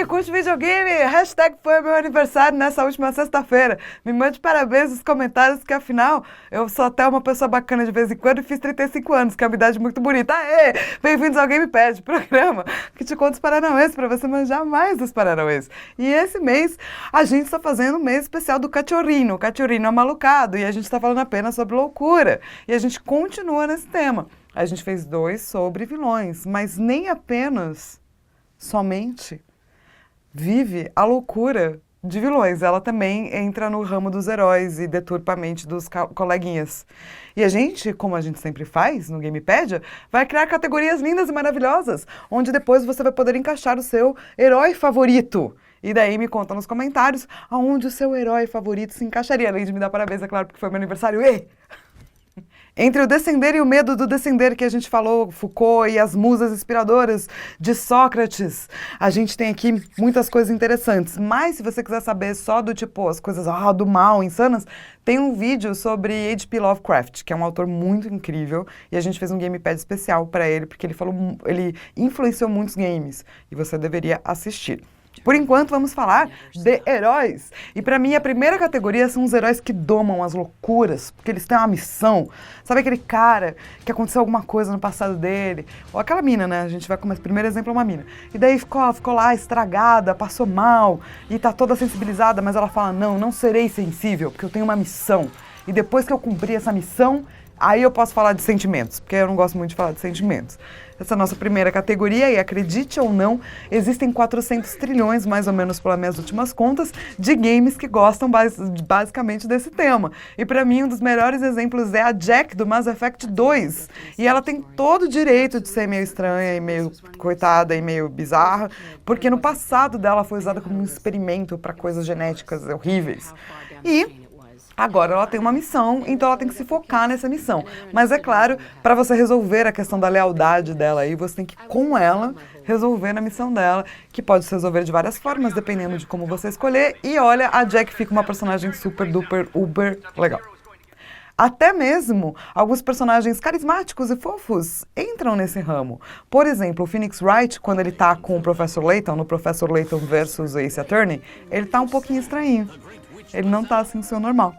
que curte videogame, hashtag foi meu aniversário nessa última sexta-feira. Me mande parabéns nos comentários, que afinal eu sou até uma pessoa bacana de vez em quando e fiz 35 anos, que é uma idade muito bonita. Aê! Bem-vindos ao GamePad, programa que te conta os paranauês para você manjar mais dos paranauês. E esse mês a gente está fazendo um mês especial do Cachorrino. O Cachorrino é malucado e a gente está falando apenas sobre loucura. E a gente continua nesse tema. A gente fez 2 sobre vilões, mas nem apenas, somente, vive a loucura de vilões. Ela também entra no ramo dos heróis e deturpa a mente dos coleguinhas. E a gente, como a gente sempre faz no Gamepedia, vai criar categorias lindas e maravilhosas, onde depois você vai poder encaixar o seu herói favorito. E daí me conta nos comentários aonde o seu herói favorito se encaixaria. Além de me dar parabéns, é claro, porque foi meu aniversário. Entre o descender e o medo do descender, que a gente falou, Foucault e as musas inspiradoras de Sócrates, a gente tem aqui muitas coisas interessantes. Mas se você quiser saber só do tipo, as coisas do mal, insanas, tem um vídeo sobre H.P. Lovecraft, que é um autor muito incrível, e a gente fez um Gamepad especial para ele, porque ele influenciou muitos games, e você deveria assistir. Por enquanto, vamos falar de heróis. E para mim, a primeira categoria são os heróis que domam as loucuras, porque eles têm uma missão. Sabe aquele cara que aconteceu alguma coisa no passado dele? Ou aquela mina, né? A gente vai começar. O primeiro exemplo é uma mina. E daí ficou lá estragada, passou mal, e tá toda sensibilizada, mas ela fala, não serei sensível, porque eu tenho uma missão. E depois que eu cumprir essa missão, aí eu posso falar de sentimentos, porque eu não gosto muito de falar de sentimentos. Essa é a nossa primeira categoria, e acredite ou não, existem 400 trilhões, mais ou menos pelas minhas últimas contas, de games que gostam basicamente desse tema. E para mim, um dos melhores exemplos é a Jack, do Mass Effect 2. E ela tem todo o direito de ser meio estranha e meio coitada e meio bizarra, porque no passado dela foi usada como um experimento para coisas genéticas horríveis. E agora ela tem uma missão, então ela tem que se focar nessa missão. Mas é claro, para você resolver a questão da lealdade dela aí, você tem que, com ela, resolver a missão dela, que pode se resolver de várias formas, dependendo de como você escolher. E olha, a Jack fica uma personagem super, duper, uber legal. Até mesmo alguns personagens carismáticos e fofos entram nesse ramo. Por exemplo, o Phoenix Wright, quando ele tá com o Professor Layton, no Professor Layton versus Ace Attorney, ele tá um pouquinho estranhinho. Ele não tá assim, seu normal.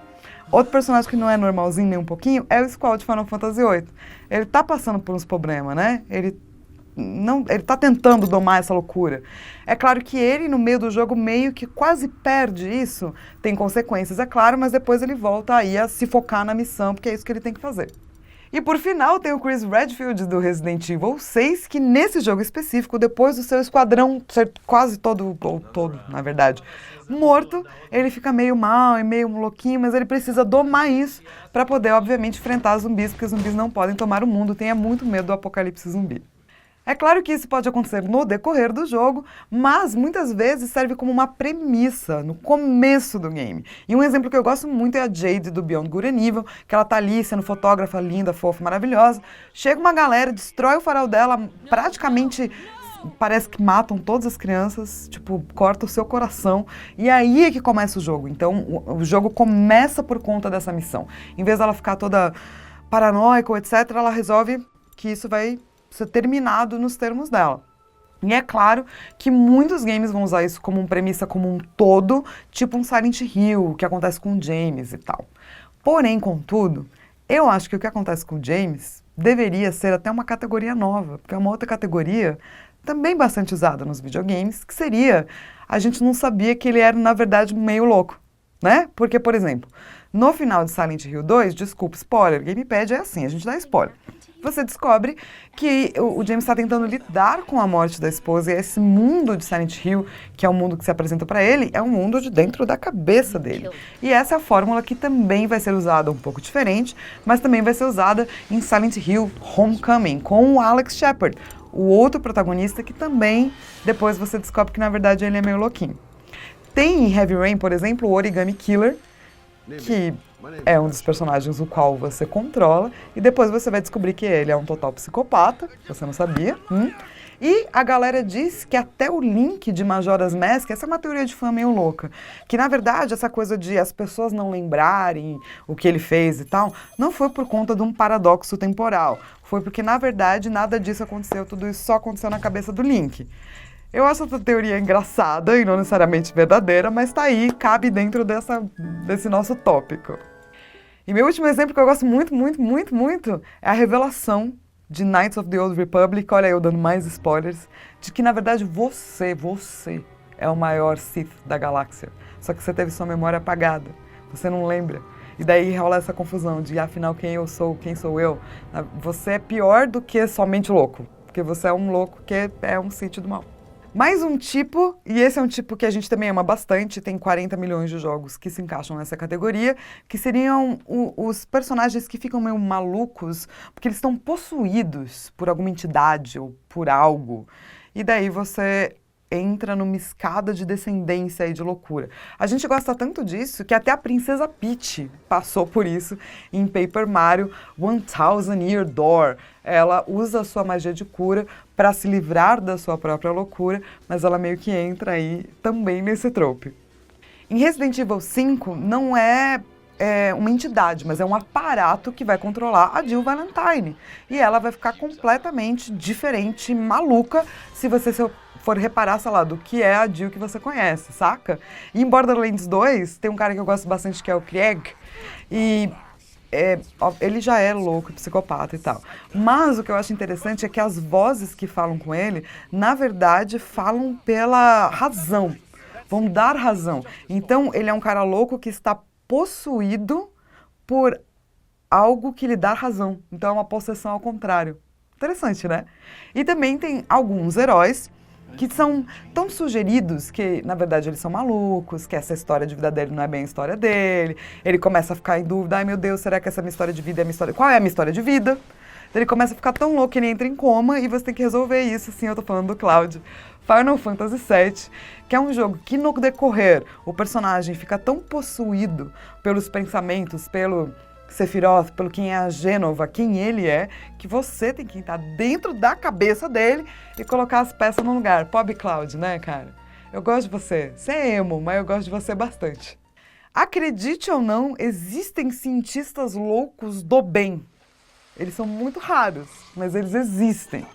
Outro personagem que não é normalzinho nem um pouquinho é o Squall de Final Fantasy VIII. Ele tá passando por uns problemas, né? Ele tá tentando domar essa loucura. É claro que ele, no meio do jogo, meio que quase perde isso. Tem consequências, é claro, mas depois ele volta aí a se focar na missão, porque é isso que ele tem que fazer. E por final tem o Chris Redfield do Resident Evil 6, que nesse jogo específico, depois do seu esquadrão ser quase todo, ou todo, na verdade, morto, ele fica meio mal e meio louquinho, mas ele precisa domar isso para poder, obviamente, enfrentar zumbis, porque os zumbis não podem tomar o mundo, tenha muito medo do apocalipse zumbi. É claro que isso pode acontecer no decorrer do jogo, mas muitas vezes serve como uma premissa no começo do game. E um exemplo que eu gosto muito é a Jade do Beyond Good and Evil, que ela tá ali sendo fotógrafa linda, fofa, maravilhosa. Chega uma galera, destrói o farol dela, praticamente parece que matam todas as crianças, tipo, corta o seu coração. E aí é que começa o jogo. Então o jogo começa por conta dessa missão. Em vez dela ficar toda paranoica, etc., ela resolve que isso vai ser terminado nos termos dela. E é claro que muitos games vão usar isso como uma premissa como um todo, tipo um Silent Hill, que acontece com o James e tal. Porém, contudo, eu acho que o que acontece com o James deveria ser até uma categoria nova, porque é uma outra categoria também bastante usada nos videogames, que seria, a gente não sabia que ele era, na verdade, meio louco, né? Porque, por exemplo, no final de Silent Hill 2, desculpa, spoiler, Gamepad é assim, a gente dá spoiler. Você descobre que o James está tentando lidar com a morte da esposa e esse mundo de Silent Hill, que é o mundo que se apresenta para ele, é um mundo de dentro da cabeça dele. E essa é a fórmula que também vai ser usada um pouco diferente, mas também vai ser usada em Silent Hill Homecoming, com o Alex Shepard, o outro protagonista que também, depois você descobre que na verdade ele é meio louquinho. Tem em Heavy Rain, por exemplo, o Origami Killer, que é um dos personagens o qual você controla, e depois você vai descobrir que ele é um total psicopata, você não sabia. E a galera diz que até o Link de Majora's Mask, essa é uma teoria de fã meio louca, que na verdade essa coisa de as pessoas não lembrarem o que ele fez e tal, não foi por conta de um paradoxo temporal, foi porque na verdade nada disso aconteceu, tudo isso só aconteceu na cabeça do Link. Eu acho essa teoria engraçada e não necessariamente verdadeira, mas tá aí, cabe dentro desse nosso tópico. E meu último exemplo que eu gosto muito, muito, muito, muito é a revelação de Knights of the Old Republic, olha eu dando mais spoilers, de que na verdade você é o maior Sith da galáxia. Só que você teve sua memória apagada, você não lembra. E daí rola essa confusão de afinal quem eu sou, quem sou eu. Você é pior do que somente louco, porque você é um louco que é um Sith do mal. Mais um tipo, e esse é um tipo que a gente também ama bastante, tem 40 milhões de jogos que se encaixam nessa categoria, que seriam os personagens que ficam meio malucos, porque eles estão possuídos por alguma entidade ou por algo. E daí você entra numa escada de descendência e de loucura. A gente gosta tanto disso que até a Princesa Peach passou por isso em Paper Mario 1000 Year Door. Ela usa a sua magia de cura para se livrar da sua própria loucura, mas ela meio que entra aí também nesse trope. Em Resident Evil 5 não é uma entidade, mas é um aparato que vai controlar a Jill Valentine. E ela vai ficar completamente diferente, maluca, se você for reparar, sei lá, do que é a Jill que você conhece, saca? E em Borderlands 2, tem um cara que eu gosto bastante que é o Krieg, e ele já é louco, psicopata e tal. Mas o que eu acho interessante é que as vozes que falam com ele, na verdade, falam pela razão. Vão dar razão. Então, ele é um cara louco que está possuído por algo que lhe dá razão. Então, é uma possessão ao contrário. Interessante, né? E também tem alguns heróis que são tão sugeridos que, na verdade, eles são malucos, que essa história de vida dele não é bem a história dele. Ele começa a ficar em dúvida, ai meu Deus, será que essa minha história de vida é a minha história? Qual é a minha história de vida? Ele começa a ficar tão louco que ele entra em coma e você tem que resolver isso, sim, eu tô falando do Cloud. Final Fantasy VII, que é um jogo que no decorrer o personagem fica tão possuído pelos pensamentos, pelo Sephiroth, pelo quem é a Gênova, quem ele é, que você tem que entrar dentro da cabeça dele e colocar as peças no lugar. Pobre Cloud, né, cara? Eu gosto de você. Você é emo, mas eu gosto de você bastante. Acredite ou não, existem cientistas loucos do bem. Eles são muito raros, mas eles existem.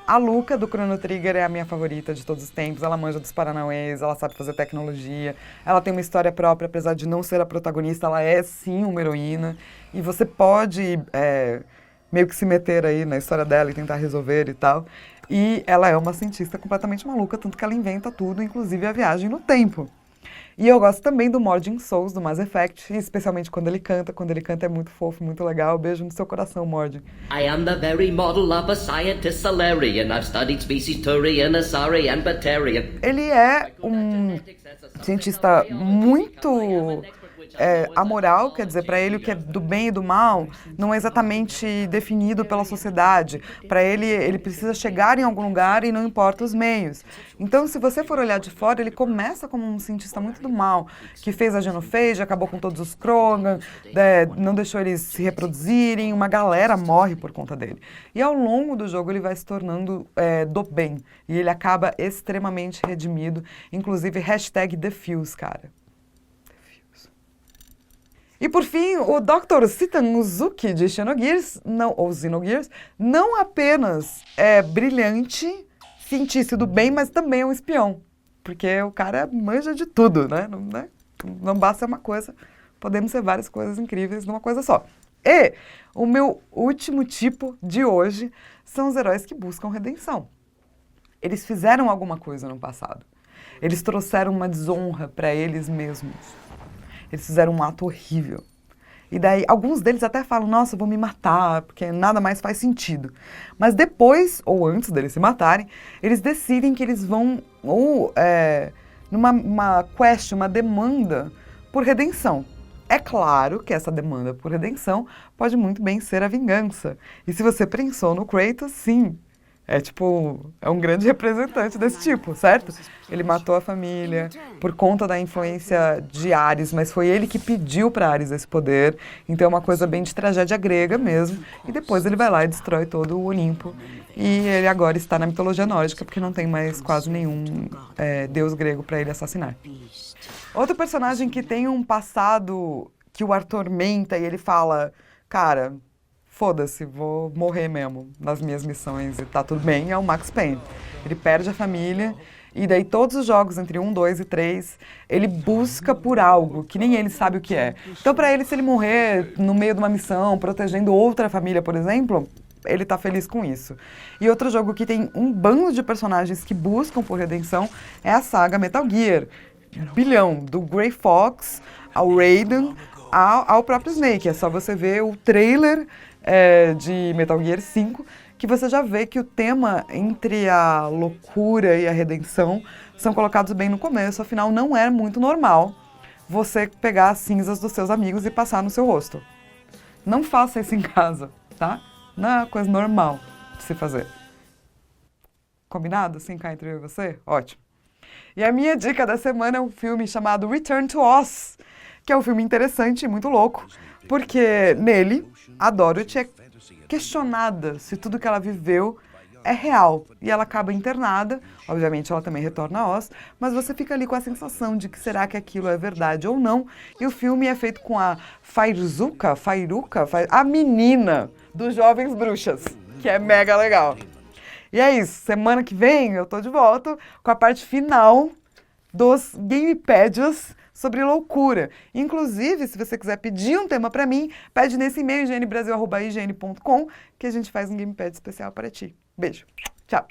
A Luca, do Chrono Trigger, é a minha favorita de todos os tempos. Ela manja dos paranauês, ela sabe fazer tecnologia. Ela tem uma história própria, apesar de não ser a protagonista, ela é sim uma heroína. E você pode meio que se meter aí na história dela e tentar resolver e tal. E ela é uma cientista completamente maluca, tanto que ela inventa tudo, inclusive a viagem no tempo. E eu gosto também do Mordin Souls, do Mass Effect, especialmente quando ele canta. Quando ele canta é muito fofo, muito legal. Beijo no seu coração, Mordin. I am the very model of a scientist Salarian. I've studied species Turian, Asari and Batarian. Ele é um cientista muito amoral, quer dizer, para ele o que é do bem e do mal não é exatamente definido pela sociedade. Para ele, ele precisa chegar em algum lugar e não importa os meios. Então, se você for olhar de fora, ele começa como um cientista muito do mal, que fez a genophage, acabou com todos os Krogan, não deixou eles se reproduzirem, uma galera morre por conta dele. E ao longo do jogo ele vai se tornando do bem, e ele acaba extremamente redimido, inclusive #TheFuse, cara. E por fim, o Dr. Citan Uzuki de Xenogears, ou Xenogears, não apenas é brilhante, cientista do bem, mas também é um espião. Porque o cara manja de tudo, né? Não basta ser uma coisa, podemos ser várias coisas incríveis numa coisa só. E o meu último tipo de hoje são os heróis que buscam redenção. Eles fizeram alguma coisa no passado. Eles trouxeram uma desonra para eles mesmos. Eles fizeram um ato horrível. E daí, alguns deles até falam, nossa, eu vou me matar, porque nada mais faz sentido. Mas depois, ou antes deles se matarem, eles decidem que eles vão, numa quest, uma demanda por redenção. É claro que essa demanda por redenção pode muito bem ser a vingança. E se você pensou no Kratos, sim. É um grande representante desse tipo, certo? Ele matou a família por conta da influência de Ares, mas foi ele que pediu para Ares esse poder. Então é uma coisa bem de tragédia grega mesmo. E depois ele vai lá e destrói todo o Olimpo. E ele agora está na mitologia nórdica, porque não tem mais quase nenhum deus grego para ele assassinar. Outro personagem que tem um passado que o atormenta e ele fala, cara, foda-se, vou morrer mesmo nas minhas missões e tá tudo bem, é o Max Payne. Ele perde a família E daí todos os jogos entre 1, 2 e 3, ele busca por algo que nem ele sabe o que é. Então para ele, se ele morrer no meio de uma missão, protegendo outra família, por exemplo, ele tá feliz com isso. E outro jogo que tem um bando de personagens que buscam por redenção é a saga Metal Gear. Bilhão, do Grey Fox ao Raiden, ao próprio Snake. É só você ver o trailer de Metal Gear 5, que você já vê que o tema entre a loucura e a redenção são colocados bem no começo. Afinal, não é muito normal você pegar as cinzas dos seus amigos e passar no seu rosto. Não faça isso em casa, tá? Não é uma coisa normal de se fazer. Combinado? Assim, cá entre eu e você? Ótimo. E a minha dica da semana é um filme chamado Return to Oz, que é um filme interessante e muito louco, porque nele a Dorothy é questionada se tudo que ela viveu é real. E ela acaba internada, obviamente ela também retorna a Oz, mas você fica ali com a sensação de que será que aquilo é verdade ou não. E o filme é feito com a Fairuza, a menina dos Jovens Bruxas, que é mega legal. E é isso, semana que vem eu tô de volta com a parte final dos Gamepedia sobre loucura. Inclusive, se você quiser pedir um tema pra mim, pede nesse e-mail higiene@ign.com que a gente faz um Gamepad especial para ti. Beijo. Tchau.